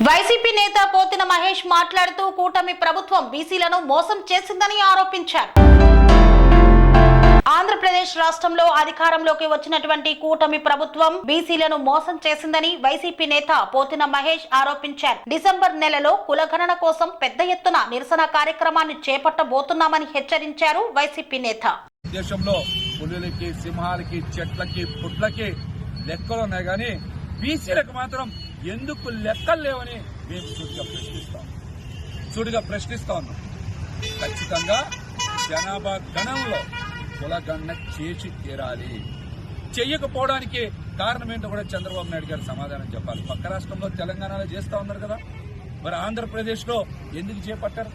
YCP నేత పోతిన మహేష్ మాట్లాడుతూ కూటమి ప్రభుత్వం బీసీలను మోసం చేసిందని ఆరోపించారు. ఆంధ్రప్రదేశ్ రాష్ట్రంలో అధికారంలోకి వచ్చినటువంటి కూటమి ప్రభుత్వం బీసీలను మోసం చేసిందని వైసీపీ నేత పోతిన మహేష్ ఆరోపించారు. డిసెంబర్ నెలలో కులగణన కోసం పెద్ద ఎత్తున నిరసన కార్యక్రమాన్ని చేపట్టబోతున్నామని హెచ్చరించారు వైసీపీ నేత. దేశంలో పులులకి, సింహాలకి, చెట్లకి, పుట్లకి లెక్కలు ఉన్నాయి కానీ బీసీలకు మాత్రం ఎందుకు లెక్కలు లేవని మేము సూటిగా ప్రశ్నిస్తా ఉన్నాం. ఖచ్చితంగా జనాభా గణంలో కులగణన చేసి తీరాలి. చెయ్యకపోవడానికి కారణం ఏంటో కూడా చంద్రబాబు నాయుడు గారు సమాధానం చెప్పాలి. పక్క రాష్ట్రంలో తెలంగాణలో చేస్తా ఉన్నారు కదా, మరి ఆంధ్రప్రదేశ్ లో ఎందుకు చేపట్టారు?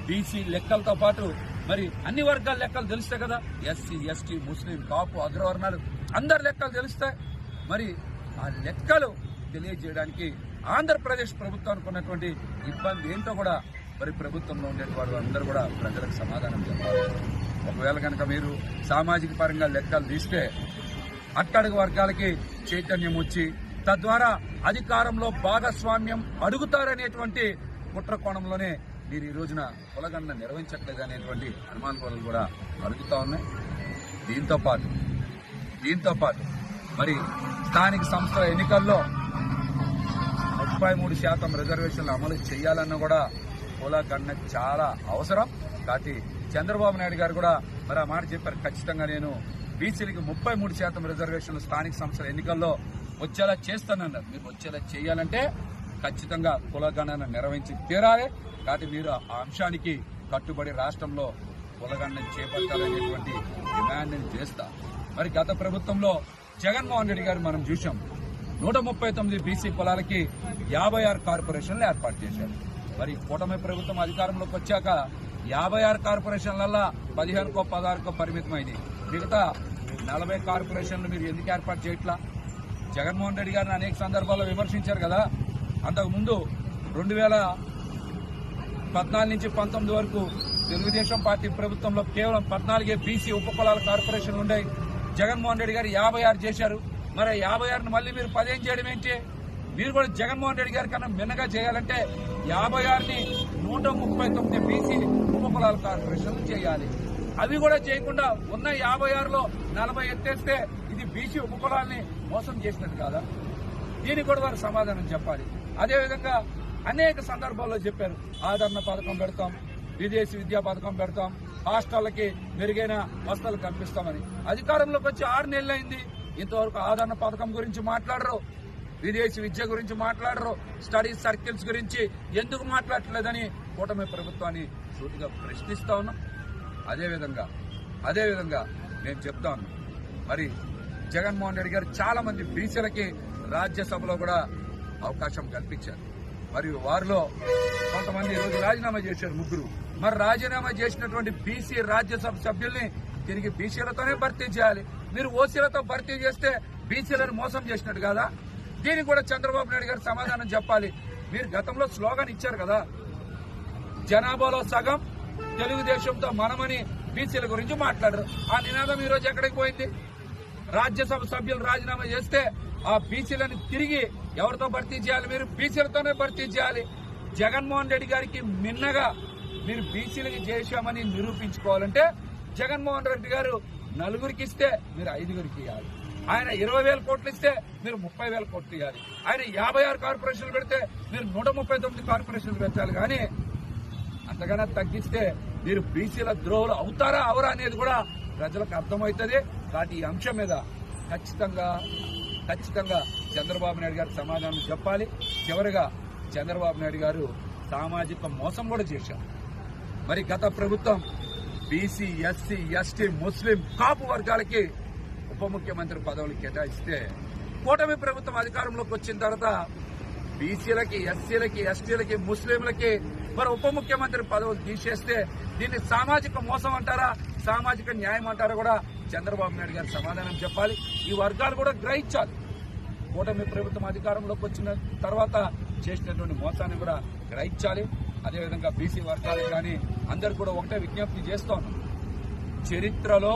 బీసీ లెక్కలతో పాటు మరి అన్ని వర్గాల లెక్కలు తెలుస్తాయి కదా, ఎస్సీ, ఎస్టీ, ముస్లిం, కాపు, అగ్రవర్ణాలు అందరి లెక్కలు తెలుస్తాయి. మరి ఆ లెక్కలు తెలియజేయడానికి ఆంధ్రప్రదేశ్ ప్రభుత్వానికి ఉన్నటువంటి ఇబ్బంది ఏంటో కూడా మరి ప్రభుత్వంలో ఉండేవాడు అందరూ కూడా ప్రజలకు సమాధానం చెప్పాలి. ఒకవేళ కనుక మీరు సామాజిక పరంగా లెక్కలు తీస్తే అట్టడుగు వర్గాలకి చైతన్యం వచ్చి తద్వారా అధికారంలో భాగస్వామ్యం అడుగుతారనేటువంటి కుట్ర కోణంలోనే మీరు ఈ రోజున కులగణన నిర్వహించట్లేదు అనేటువంటి అనుమానాలు కూడా అడుగుతా ఉన్నాయి. దీంతో పాటు మరి స్థానిక సంస్థల ఎన్నికల్లో 33% రిజర్వేషన్లు అమలు చేయాలన్న కూడా కులగణన చాలా అవసరం. కాబట్టి చంద్రబాబు నాయుడు గారు కూడా మరి ఆ మాట చెప్పారు. ఖచ్చితంగా నేను బీసీలకి 33% రిజర్వేషన్లు స్థానిక సంస్థల ఎన్నికల్లో వచ్చేలా చేస్తానన్నారు. మీరు వచ్చేలా చేయాలంటే ఖచ్చితంగా కులగణన నిర్వహించి తీరాలి. కాబట్టి మీరు ఆ అంశానికి కట్టుబడి రాష్ట్రంలో కులగణన చేపట్టాలనేటువంటి డిమాండ్ని చేస్తా. మరి గత ప్రభుత్వంలో జగన్మోహన్ రెడ్డి గారు మనం చూసాం, 139 బీసీ కులాలకి 56 కార్పొరేషన్లు ఏర్పాటు చేశారు. మరి కూటమి ప్రభుత్వం అధికారంలోకి వచ్చాక 56 కార్పొరేషన్లల్లా 15కో 16కో పరిమితమైంది. మిగతా 40 కార్పొరేషన్లు మీరు ఎందుకు ఏర్పాటు చేయట్లా? జగన్మోహన్ రెడ్డి గారిని అనేక సందర్భాల్లో విమర్శించారు కదా. అంతకుముందు 2014 నుంచి 19 వరకు తెలుగుదేశం పార్టీ ప్రభుత్వంలో కేవలం 14 బీసీ ఉపకులాల కార్పొరేషన్లు ఉన్నాయి. జగన్మోహన్ రెడ్డి గారు 56 చేశారు. మరి 56ని మళ్ళీ మీరు 15 చేయడం ఏంటి? మీరు కూడా జగన్మోహన్ రెడ్డి గారి కన్నా మిన్నగా చేయాలంటే 56ని 139 బీసీ ఉపకులాల కార్పొరేషన్లు చేయాలి. అవి కూడా చేయకుండా ఉన్న 56లో 40 ఎత్తేస్తే ఇది బీసీ ఉపకులాల్ని మోసం చేసినట్టు కాదా? దీనికి కూడా వారు సమాధానం చెప్పాలి. అదేవిధంగా అనేక సందర్భాల్లో చెప్పారు, ఆదరణ పథకం పెడతాం, విదేశీ విద్యా పథకం పెడతాం, హాస్టళ్లకి మెరుగైన వసతులు కల్పిస్తామని. అధికారంలోకి వచ్చి 6 నెలలైంది, ఇంతవరకు ఆదరణ పథకం గురించి మాట్లాడరు, విదేశీ విద్య గురించి మాట్లాడరు, స్టడీ సర్కిల్స్ గురించి ఎందుకు మాట్లాడలేదని కూటమి ప్రభుత్వాన్ని సూటిగా ప్రశ్నిస్తా ఉన్నాం. అదేవిధంగా నేను చెప్తా ఉన్నాం, మరి జగన్మోహన్ రెడ్డి గారు చాలా మంది బీసీలకి రాజ్యసభలో కూడా అవకాశం కల్పించారు. మరియు వారిలో కొంతమంది ఈరోజు రాజీనామా చేశారు, 3. మరి రాజీనామా చేసినటువంటి బీసీ రాజ్యసభ సభ్యుల్ని తిరిగి బీసీలతోనే భర్తీ చేయాలి. మీరు ఓసీలతో భర్తీ చేస్తే బీసీలను మోసం చేసినట్టు కదా? దీనికి కూడా చంద్రబాబు నాయుడు గారు సమాధానం చెప్పాలి. మీరు గతంలో స్లోగన్ ఇచ్చారు కదా, జనాభాలో సగం తెలుగుదేశంతో మనమని బీసీల గురించి మాట్లాడరు. ఆ నినాదం ఈ రోజు ఎక్కడికి పోయింది? రాజ్యసభ సభ్యులు రాజీనామా చేస్తే ఆ బీసీలను తిరిగి ఎవరితో భర్తీ చేయాలి? మీరు బీసీలతోనే భర్తీ చేయాలి. జగన్మోహన్ రెడ్డి గారికి మిన్నగా మీరు బీసీలకి చేశామని నిరూపించుకోవాలంటే జగన్మోహన్ రెడ్డి గారు 4గురికి ఇస్తే మీరు 5గురికి ఇవ్వాలి. ఆయన 20,000 కోట్లు ఇస్తే మీరు 30,000 కోట్లు ఇవ్వాలి. ఆయన 56 కార్పొరేషన్లు పెడితే మీరు 139 కార్పొరేషన్లు పెట్టాలి. కానీ అంతకన్నా తగ్గిస్తే మీరు బీసీల ద్రోహులు అవుతారా అవరా అనేది కూడా ప్రజలకు అర్థమవుతుంది. కాబట్టి ఈ అంశం మీద ఖచ్చితంగా చంద్రబాబు నాయుడు గారు సమాధానం చెప్పాలి. చివరిగా చంద్రబాబు నాయుడు గారు సామాజిక మోసం కూడా చేశారు. మరి గత ప్రభుత్వం బీసీ, ఎస్సీ, ఎస్టీ, ముస్లిం, కాపు వర్గాలకి ఉప ముఖ్యమంత్రి పదవులు కేటాయిస్తే కూటమి ప్రభుత్వం అధికారంలోకి వచ్చిన తర్వాత బీసీలకి, ఎస్సీలకి, ఎస్టీలకి, ముస్లింలకి మరి ఉప ముఖ్యమంత్రి పదవులు తీసేస్తే దీన్ని సామాజిక మోసం అంటారా, సామాజిక న్యాయం అంటారా కూడా చంద్రబాబు నాయుడు గారు సమాధానం చెప్పాలి. ఈ వర్గాలు కూడా గ్రహించాలి. కూటమి ప్రభుత్వం అధికారంలోకి వచ్చిన తర్వాత చేసినటువంటి మోసాన్ని కూడా గ్రహించాలి. అదేవిధంగా బీసీ వర్గాలకు కానీ అందరు కూడా ఒకటే విజ్ఞప్తి చేస్తా ఉన్నాం, చరిత్రలో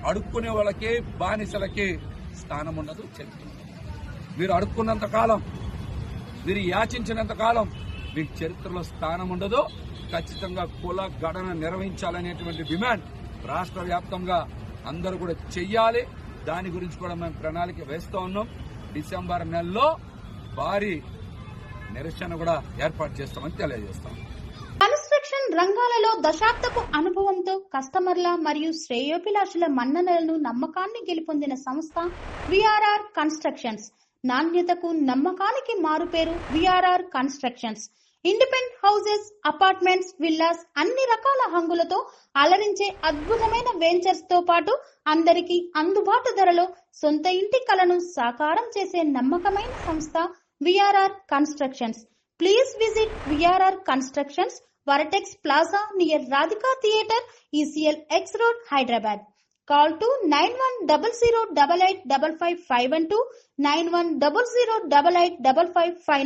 అడుక్కునే వాళ్ళకి బానిసలకి స్థానం ఉండదు. చరిత్ర మీరు అడుక్కున్నంత కాలం వీరు యాచించినంత కాలం మీకు చరిత్రలో స్థానం ఉండదు. ఖచ్చితంగా కుల గణన నిర్వహించాలనేటువంటి డిమాండ్ రాష్ట్ర వ్యాప్తంగా అందరూ కూడా చెయ్యాలి. దాని గురించి కూడా మేము ప్రణాళిక వేస్తూ ఉన్నాం. డిసెంబర్ నెలలో భారీ నిరసన కూడా ఏర్పాటు చేస్తామని తెలియజేస్తాం. కన్స్ట్రక్షన్ రంగాలలో దశాబ్దపు అనుభవంతో కస్టమర్ల మరియు శ్రేయోభిలాషుల మన్ననలను నమ్మకాన్ని గెలుపొందిన సంస్థ విఆర్ఆర్ కన్స్ట్రక్షన్స్. నాణ్యతకు నమ్మకానికి మారుపేరు VRR constructions. Independent houses, apartments, villas అన్ని రకాల హంగులతో అలరించే అద్భుతమైన వెంచర్స్ తో పాటు అందరికీ అందుబాటు ధరలో సొంత ఇంటి కలను సాకారం చేసే నమ్మకమైన సంస్థ VRR constructions. Please visit VRR Constructions, Varatex Plaza near Radhika Theatre, ECL X Road, Hyderabad. Call to 9100885551 91008855